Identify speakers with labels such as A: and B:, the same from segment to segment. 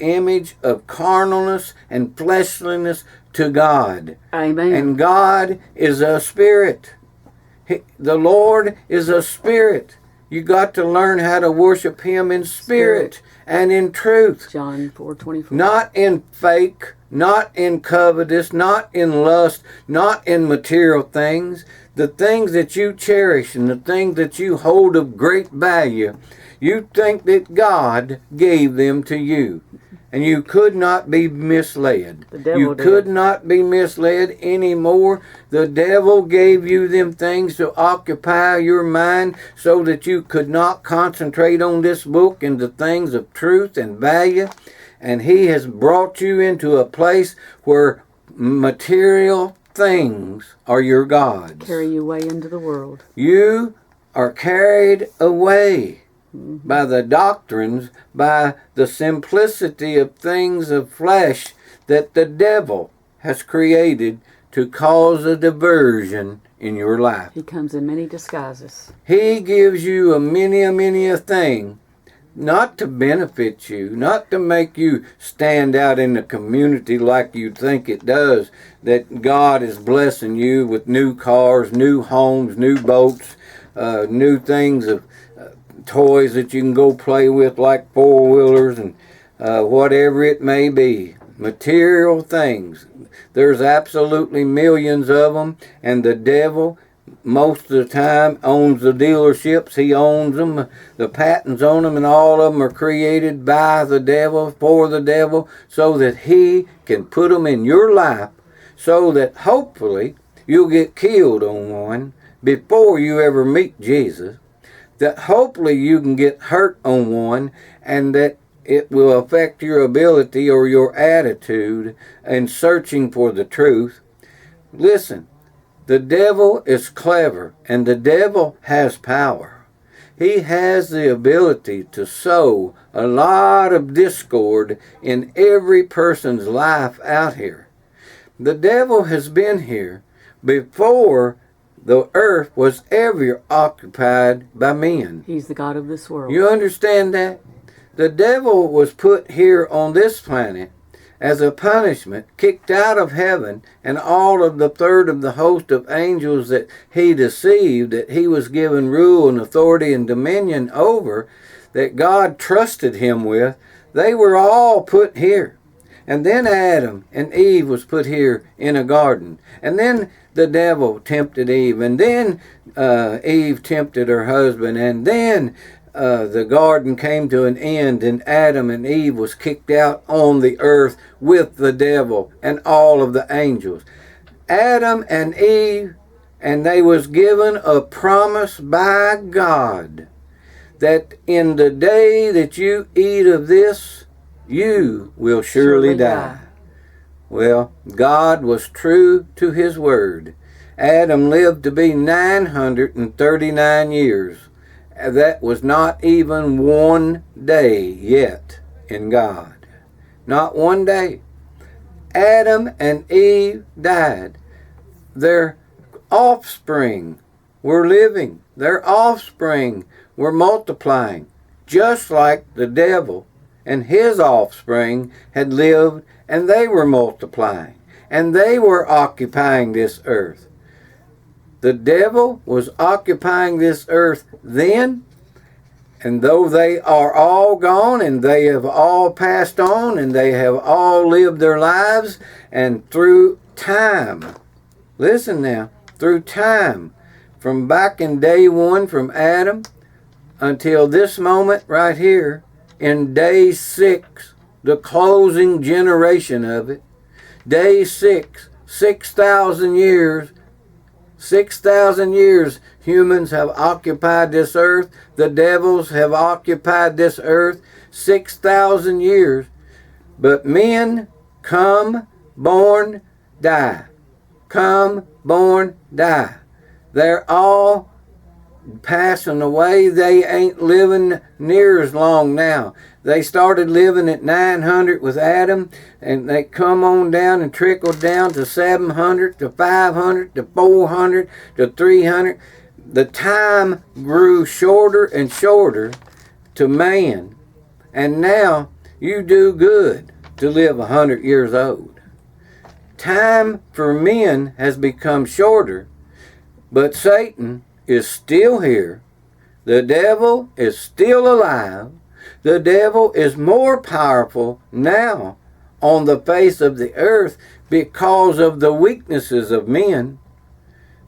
A: image of carnalness and fleshliness to God.
B: Amen.
A: And God is a spirit. The Lord is a spirit. You got to learn how to worship Him in spirit and in truth.
B: John 4:24.
A: Not in fake, not in covetous, not in lust, not in material things. The things that you cherish and the things that you hold of great value, you think that God gave them to you. And you could not be misled.
B: The devil
A: You
B: did.
A: could not be misled anymore. The devil gave you them things to occupy your mind so that you could not concentrate on this book and the things of truth and value. And he has brought you into a place where material things are your gods.
B: Carry you away into the world.
A: You are carried away by the doctrines, by the simplicity of things of flesh that the devil has created to cause a diversion in your life.
B: He comes in many disguises.
A: He gives you a many a thing, not to benefit you, not to make you stand out in the community like you think it does, that God is blessing you with new cars, new homes, new boats, new things of toys that you can go play with like four-wheelers and whatever it may be. Material things. There's absolutely millions of them, and the devil most of the time owns the dealerships. He owns them, the patents on them, and all of them are created by the devil, for the devil, so that he can put them in your life so that hopefully you'll get killed on one before you ever meet Jesus. That hopefully you can get hurt on one, and that it will affect your ability or your attitude in searching for the truth. Listen, the devil is clever, and the devil has power. He has the ability to sow a lot of discord in every person's life out here. The devil has been here before the earth was ever occupied by men.
B: He's the god of this world.
A: You understand that? The devil was put here on this planet as a punishment, kicked out of heaven, and all of the third of the host of angels that he deceived, that he was given rule and authority and dominion over, that God trusted him with, they were all put here. And then Adam and Eve was put here in a garden. And then the devil tempted Eve. And then Eve tempted her husband. And then the garden came to an end, and Adam and Eve was kicked out on the earth with the devil and all of the angels. Adam and Eve, and they was given a promise by God that in the day that you eat of this, you will surely die. Well, God was true to his word. Adam lived to be 939 years. That was not even one day yet in God. Not one day. Adam and Eve died. Their offspring were living. Their offspring were multiplying, just like the devil and his offspring had lived, and they were multiplying, and they were occupying this earth. The devil was occupying this earth then, and though they are all gone, and they have all passed on, and they have all lived their lives, and through time, listen now, through time, from back in day one, from Adam, until this moment right here, in day 6, the closing generation of it, day 6, 6,000 years, 6,000 years humans have occupied this earth. The devils have occupied this earth 6,000 years. But men come, born, die. Come, born, die. They're all passing away. They ain't living near as long now. They started living at 900 with Adam, and they come on down and trickled down to 700, to 500, to 400, to 300. The time grew shorter and shorter to man. And now you do good to live 100 years old. Time for men has become shorter, but Satan is still here. The devil is still alive. The devil is more powerful now on the face of the earth because of the weaknesses of men.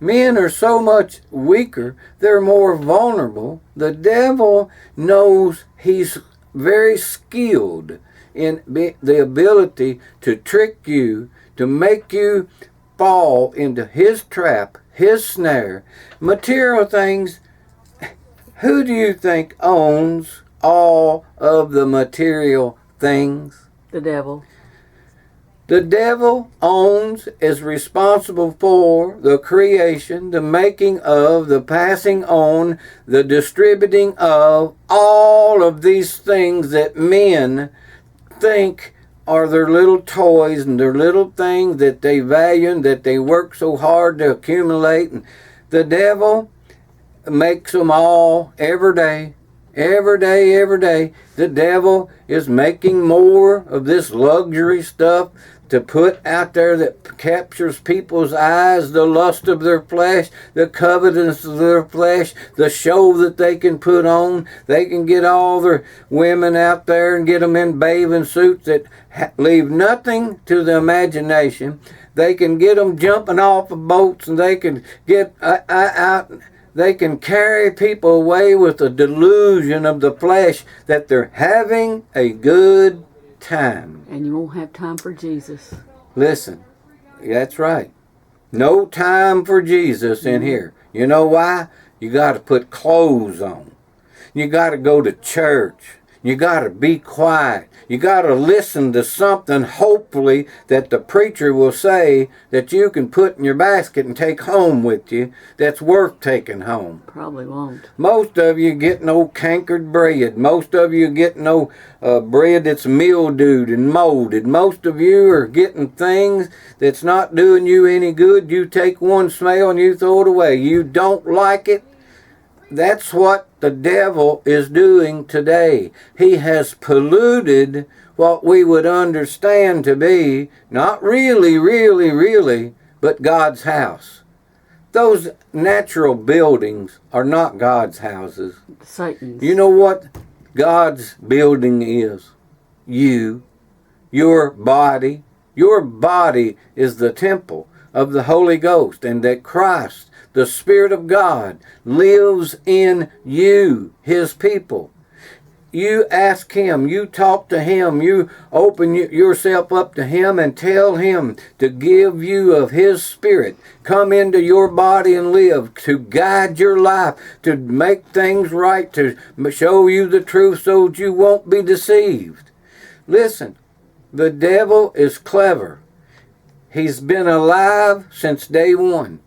A: Men are so much weaker, they're more vulnerable. The devil knows he's very skilled in the ability to trick you, to make you fall into his trap, his snare. Material things, who do you think owns all of the material things?
B: The devil.
A: The devil owns, is responsible for the creation, the making of, the passing on, the distributing of all of these things that men think are their little toys and their little things that they value and that they work so hard to accumulate. And the devil makes them all every day. Every day, every day, the devil is making more of this luxury stuff to put out there that captures people's eyes, the lust of their flesh, the covetousness of their flesh, the show that they can put on. They can get all their women out there and get them in bathing suits that leave nothing to the imagination. They can get them jumping off of boats, and they can get out. They can carry people away with the delusion of the flesh that they're having a good time.
B: And you won't have time for Jesus.
A: Listen, that's right. No time for Jesus in here. You know why? You got to put clothes on. You got to go to church. You got to be quiet. You got to listen to something, hopefully, that the preacher will say that you can put in your basket and take home with you that's worth taking home.
B: Probably won't.
A: Most of you get no cankered bread. Most of you get no bread that's mildewed and molded. Most of you are getting things that's not doing you any good. You take one smell and you throw it away. You don't like it. That's what the devil is doing today. He has polluted what we would understand to be not really, but God's house. Those natural buildings are not God's houses.
B: Satan's.
A: You know what God's building is? You. Your body. Your body is the temple of the Holy Ghost, and that Christ, the Spirit of God, lives in you, His people. You ask Him, you talk to Him, you open yourself up to Him and tell Him to give you of His Spirit. Come into your body and live, to guide your life, to make things right, to show you the truth so that you won't be deceived. Listen, the devil is clever. He's been alive since day one.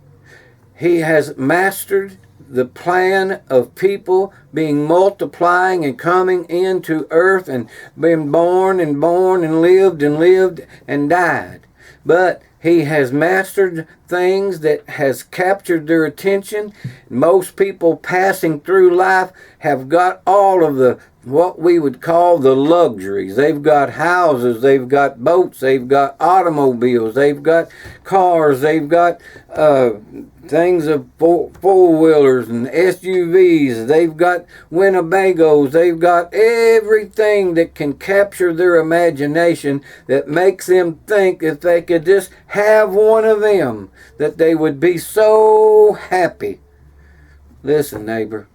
A: He has mastered the plan of people being multiplying and coming into earth and been born and lived and died. But he has mastered things that has captured their attention. Most people passing through life have got all of the what we would call the luxuries. They've got houses, they've got boats, they've got automobiles, they've got cars, they've got things of four-wheelers and SUVs, they've got Winnebagos, they've got everything that can capture their imagination that makes them think if they could just have one of them, that they would be so happy. Listen, neighbor.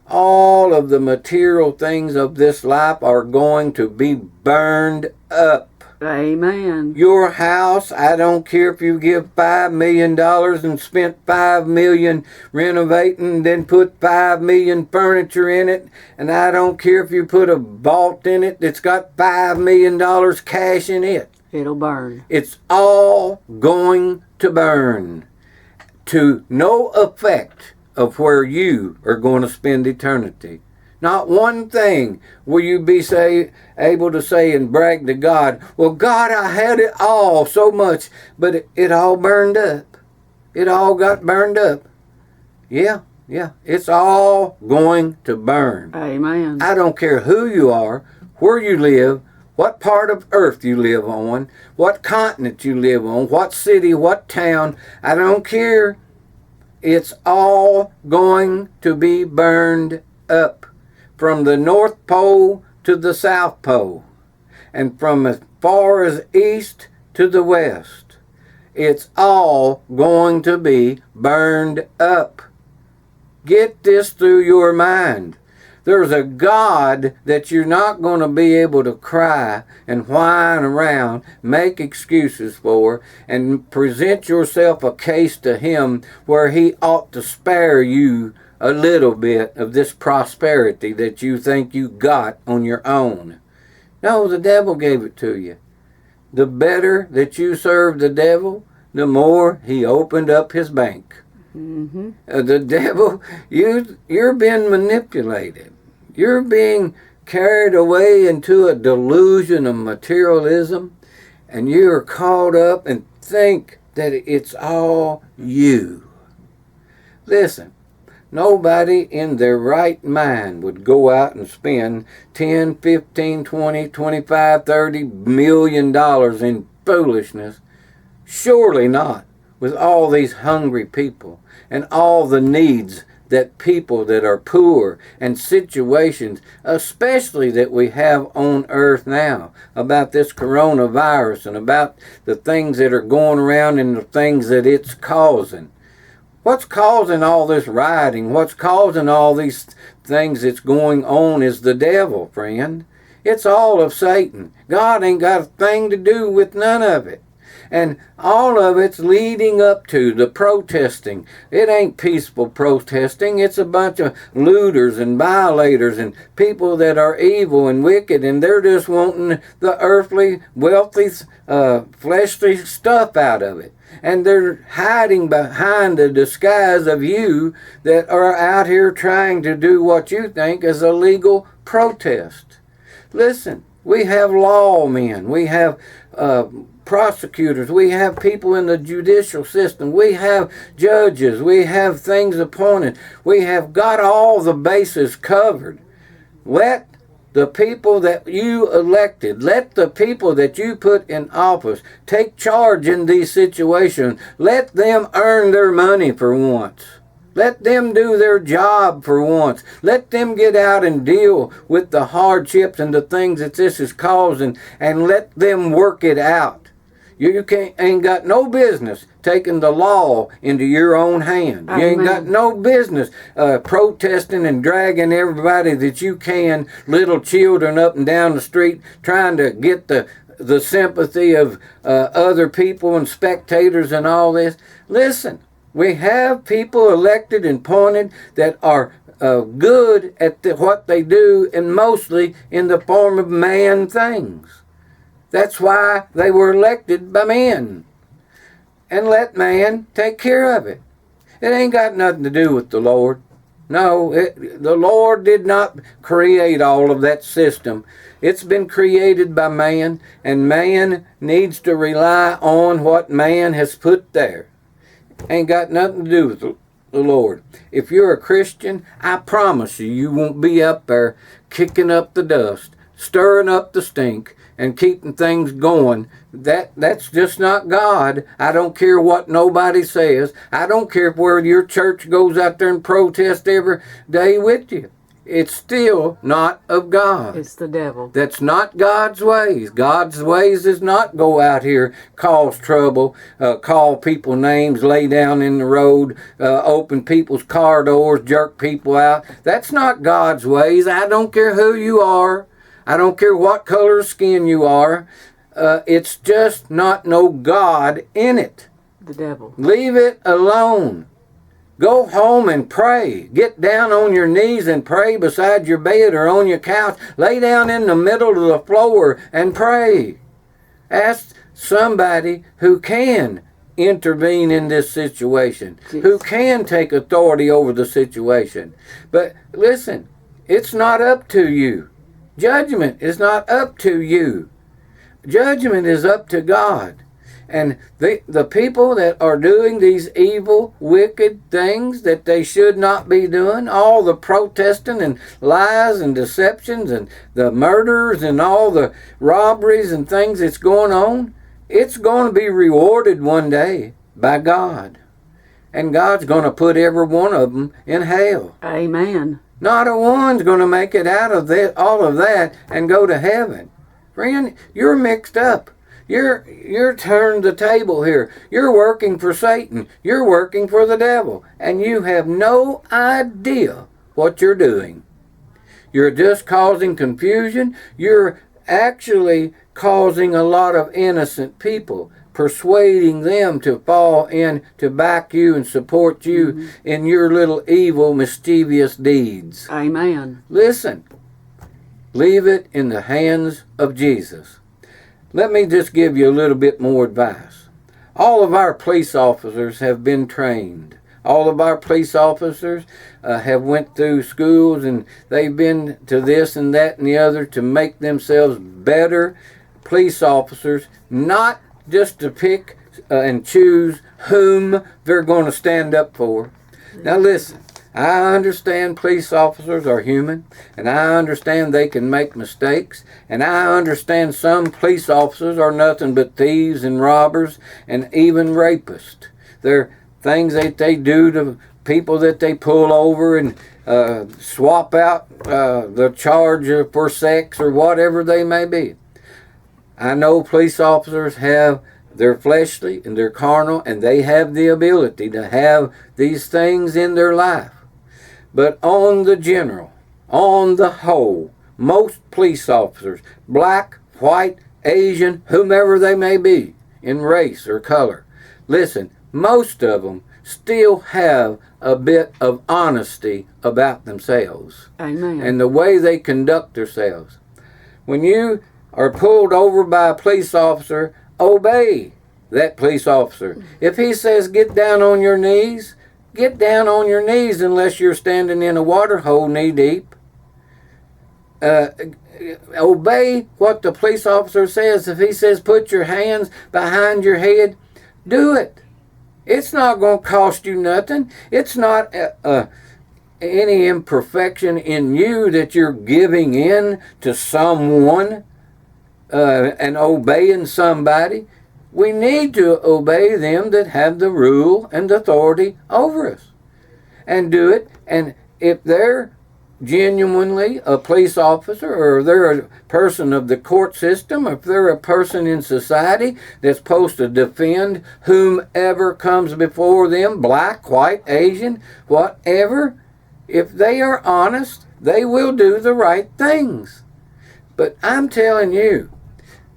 A: All of the material things of this life are going to be burned up.
B: Amen.
A: Your house, I don't care if you give $5 million and spent $5 million renovating, then put $5 million furniture in it, and I don't care if you put a vault in it that's got $5 million cash in it.
B: It'll burn.
A: It's all going to burn to no effect of where you are going to spend eternity. Not one thing will you be able to say and brag to God, well, God, I had it all so much, but it all burned up. It all got burned up. Yeah, it's all going to burn.
B: Amen.
A: I don't care who you are, where you live, what part of earth you live on, what continent you live on, what city, what town. I don't care. It's all going to be burned up from the North Pole to the South Pole and from as far as east to the west. It's all going to be burned up. Get this through your mind. There's a God that you're not going to be able to cry and whine around, make excuses for, and present yourself a case to Him where He ought to spare you a little bit of this prosperity that you think you got on your own. No, the devil gave it to you. The better that you serve the devil, the more he opened up his bank.
B: Mm-hmm.
A: The devil, you're being manipulated. You're being carried away into a delusion of materialism, and you're caught up and think that it's all you. Listen, nobody in their right mind would go out and spend 10, 15, 20, 25, 30 million dollars in foolishness. Surely not, with all these hungry people and all the needs that people that are poor and situations, especially that we have on earth now, about this coronavirus and about the things that are going around and the things that it's causing. What's causing all this rioting? What's causing all these things that's going on is the devil, friend. It's all of Satan. God ain't got a thing to do with none of it. And all of it's leading up to the protesting. It ain't peaceful protesting. It's a bunch of looters and violators and people that are evil and wicked, and they're just wanting the earthly, wealthy, fleshly stuff out of it. And they're hiding behind the disguise of you that are out here trying to do what you think is a legal protest. Listen, we have lawmen. We have prosecutors, we have people in the judicial system, we have judges, we have things appointed, we have got all the bases covered. Let the people that you elected, let the people that you put in office take charge in these situations. Let them earn their money for once. Let them do their job for once. Let them get out and deal with the hardships and the things that this is causing, and let them work it out. You ain't got no business taking the law into your own hand. You ain't got no business protesting and dragging everybody that you can, little children up and down the street, trying to get the sympathy of other people and spectators and all this. Listen, we have people elected and appointed that are good at what they do, and mostly in the form of man things. That's why they were elected by men. And let man take care of it. It ain't got nothing to do with the Lord. No, the Lord did not create all of that system. It's been created by man, and man needs to rely on what man has put there. Ain't got nothing to do with the Lord. If you're a Christian, I promise you, you won't be up there kicking up the dust, stirring up the stink, and keeping things going. That's just not God. I don't care what nobody says. I don't care where your church goes out there and protest every day with you. It's still not of God.
B: It's the devil.
A: That's not God's ways. God's ways is not go out here, cause trouble, call people names, lay down in the road, open people's car doors, jerk people out. That's not God's ways. I don't care who you are. I don't care what color of skin you are. It's just not no God in it.
B: The devil.
A: Leave it alone. Go home and pray. Get down on your knees and pray beside your bed or on your couch. Lay down in the middle of the floor and pray. Ask somebody who can intervene in this situation, who can take authority over the situation. But listen, it's not up to you. Judgment is not up to you. Judgment is up to God. And the people that are doing these evil, wicked things that they should not be doing, all the protesting and lies and deceptions and the murders and all the robberies and things that's going on, it's going to be rewarded one day by God. And God's going to put every one of them in hell.
B: Amen.
A: Not a one's going to make it out of all of that and go to heaven. Friend, you're mixed up. You're turned the table here. You're working for Satan. You're working for the devil. And you have no idea what you're doing. You're just causing confusion. You're actually causing a lot of innocent people, persuading them to fall in to back you and support you in your little evil, mischievous deeds.
B: Amen.
A: Listen, leave it in the hands of Jesus. Let me just give you a little bit more advice. All of our police officers have been trained. All of our police officers have went through schools, and they've been to this and that and the other to make themselves better police officers, not just to pick and choose whom they're going to stand up for. Now listen, I understand police officers are human, and I understand they can make mistakes, and I understand some police officers are nothing but thieves and robbers and even rapists. They're things that they do to people that they pull over and swap out the charge for sex or whatever they may be. I know police officers have they're fleshly and they're carnal, and they have the ability to have these things in their life. But on the general, on the whole, most police officers, black, white, Asian, whomever they may be, in race or color, listen, most of them still have a bit of honesty about themselves.
B: Amen.
A: And the way they conduct themselves. When you are pulled over by a police officer, obey that police officer. If he says get down on your knees, get down on your knees unless you're standing in a water hole knee deep. Obey what the police officer says. If he says put your hands behind your head, do it. It's not going to cost you nothing. It's not any imperfection in you that you're giving in to someone and obeying somebody. We need to obey them that have the rule and authority over us. And do it. And if they're genuinely a police officer, or they're a person of the court system, or if they're a person in society that's supposed to defend whomever comes before them, black, white, Asian, whatever, if they are honest, they will do the right things. But I'm telling you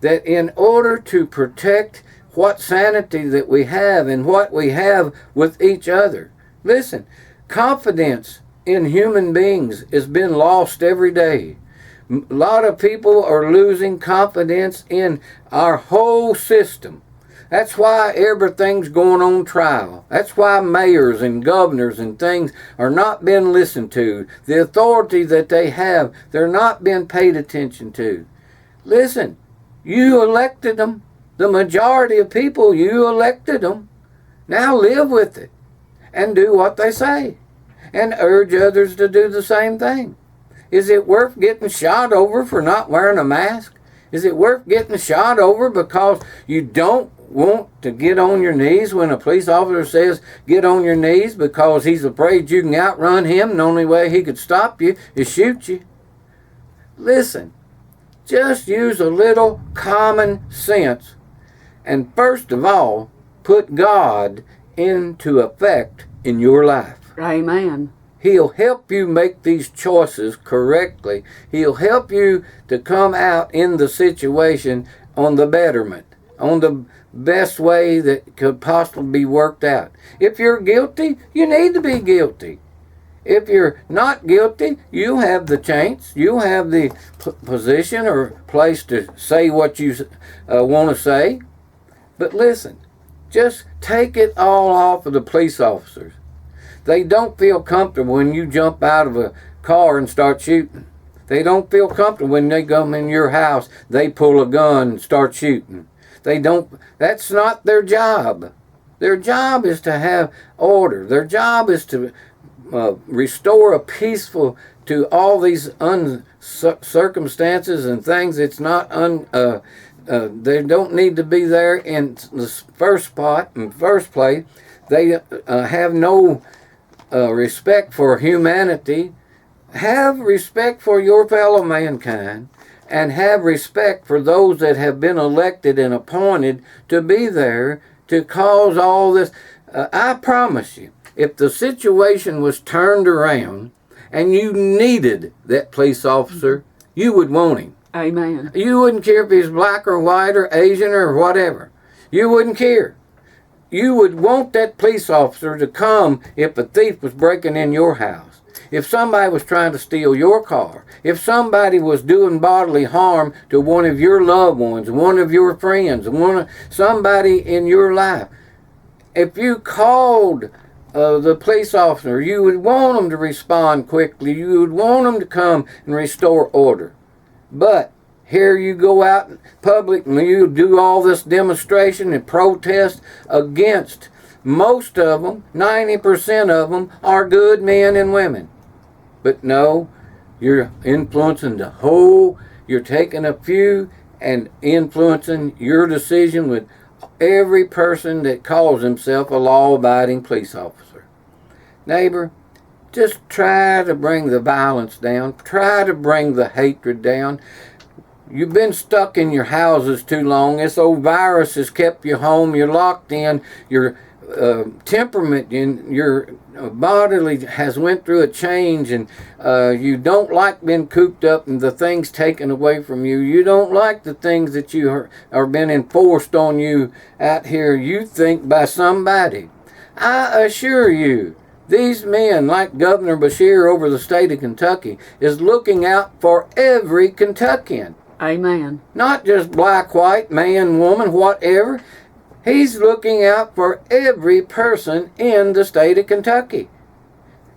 A: that in order to protect what sanity that we have and what we have with each other, listen, confidence in human beings has been lost every day. A lot of people are losing confidence in our whole system. That's why everything's going on trial. That's why mayors and governors and things are not being listened to. The authority that they have, they're not being paid attention to. Listen, you elected them. The majority of people, you elected them. Now live with it and do what they say and urge others to do the same thing. Is it worth getting shot over for not wearing a mask? Is it worth getting shot over because you don't want to get on your knees when a police officer says get on your knees because he's afraid you can outrun him and the only way he could stop you is shoot you? Listen, just use a little common sense. And first of all, put God into effect in your life.
B: Amen.
A: He'll help you make these choices correctly. He'll help you to come out in the situation on the betterment, on the best way that could possibly be worked out. If you're guilty, you need to be guilty. If you're not guilty, you have the chance, you have the position or place to say what you want to say. But listen, just take it all off of the police officers. They don't feel comfortable when you jump out of a car and start shooting. They don't feel comfortable when they come in your house, they pull a gun and start shooting. They don't, that's not their job. Their job is to have order. Their job is to restore a peaceful to all these circumstances and things. It's not they don't need to be there in the first place. They have no respect for humanity. Have respect for your fellow mankind, and have respect for those that have been elected and appointed to be there to cause all this. I promise you, if the situation was turned around and you needed that police officer, you would want him.
B: Amen.
A: You wouldn't care if he's black or white or Asian or whatever. You wouldn't care. You would want that police officer to come if a thief was breaking in your house, if somebody was trying to steal your car, if somebody was doing bodily harm to one of your loved ones, one of your friends, somebody in your life. If you called the police officer, you would want them to respond quickly. You would want them to come and restore order. But here you go out in public and you do all this demonstration and protest against. Most of them, 90% of them, are good men and women. But no, you're influencing the whole. You're taking a few and influencing your decision with every person that calls himself a law-abiding police officer. Neighbor, just try to bring the violence down. Try to bring the hatred down. You've been stuck in your houses too long. This old virus has kept you home. You're locked in. Your temperament in your bodily has went through a change, and you don't like being cooped up and the things taken away from you. You don't like the things that you are being enforced on you out here, you think, by somebody. I assure you, these men, like Governor Beshear over the state of Kentucky, is looking out for every Kentuckian.
B: Amen.
A: Not just black, white, man, woman, whatever. He's looking out for every person in the state of Kentucky.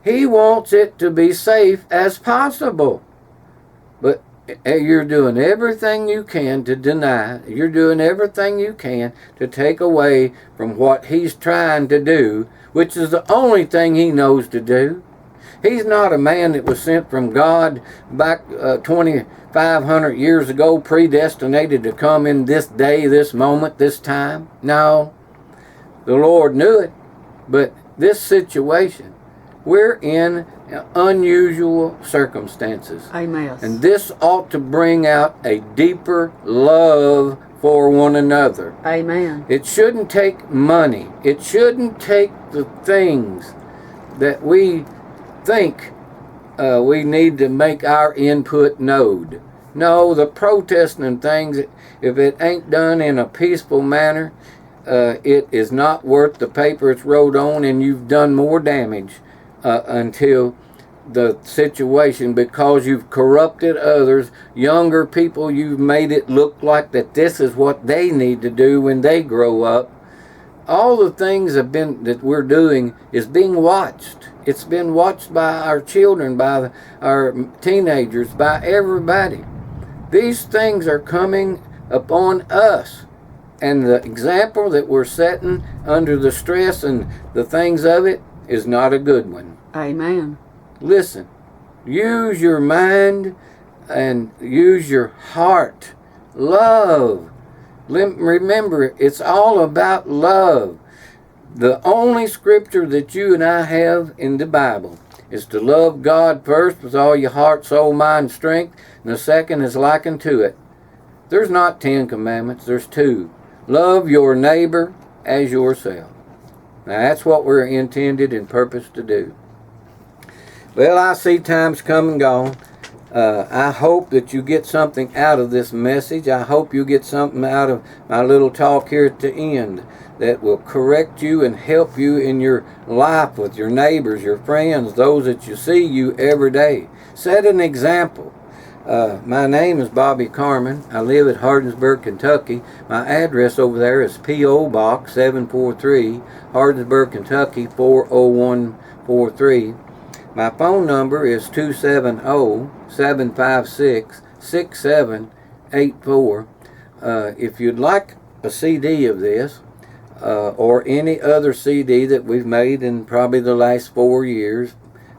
A: He wants it to be safe as possible. But you're doing everything you can to deny. You're doing everything you can to take away from what he's trying to do, which is the only thing he knows to do. He's not a man that was sent from God back 2,500 years ago, predestinated to come in this day, this moment, this time. No, the Lord knew it. But this situation, we're in unusual circumstances.
B: Amen.
A: And this ought to bring out a deeper love for one another.
B: Amen.
A: It shouldn't take money. It shouldn't take the things that we think we need to make our input known. No, the protesting and things, if it ain't done in a peaceful manner, it is not worth the paper it's wrote on, and you've done more damage until the situation, because you've corrupted others, younger people. You've made it look like that this is what they need to do when they grow up. All the things that we're doing is being watched. It's been watched by our children, by our teenagers, by everybody. These things are coming upon us. And the example that we're setting under the stress and the things of it is not a good one.
B: Amen.
A: Listen, use your mind and use your heart. Love. Remember, it's all about love. The only scripture that you and I have in the Bible is to love God first with all your heart, soul, mind, strength, and the second is like unto it. There's not 10 commandments, there's 2. Love your neighbor as yourself. Now that's what we're intended and purposed to do. Well, I see time's come and gone. I hope that you get something out of this message. I hope you get something out of my little talk here at the end that will correct you and help you in your life with your neighbors, your friends, those that you see you every day. Set an example. My name is Bobby Carman. I live at Hardinsburg, Kentucky. My address over there is P.O. Box 743, Hardinsburg, Kentucky 40143. My phone number is 270-756-6784. If you'd like a CD of this, or any other CD that we've made in probably the last 4 years,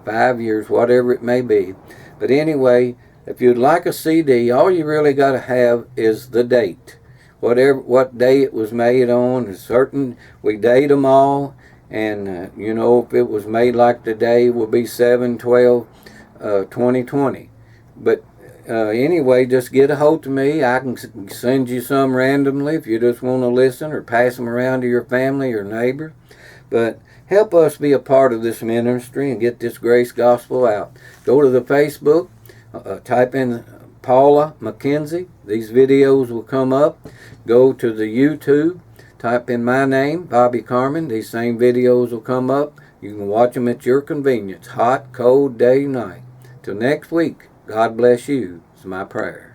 A: 5 years, whatever it may be. But anyway, if you'd like a CD, all you really got to have is the date. What day it was made on. We date them all, and you know, if it was made like today, will be 7/12/2020. But anyway, just get a hold of me. I can send you some randomly if you just want to listen, or pass them around to your family or neighbor. But help us be a part of this ministry and get this grace gospel out. Go to the Facebook, type in Paula McKenzie. These videos will come up. Go to the YouTube, type in my name, Bobby Carman. These same videos will come up. You can watch them at your convenience, hot, cold, day, night. Till next week, God bless you. It's my prayer.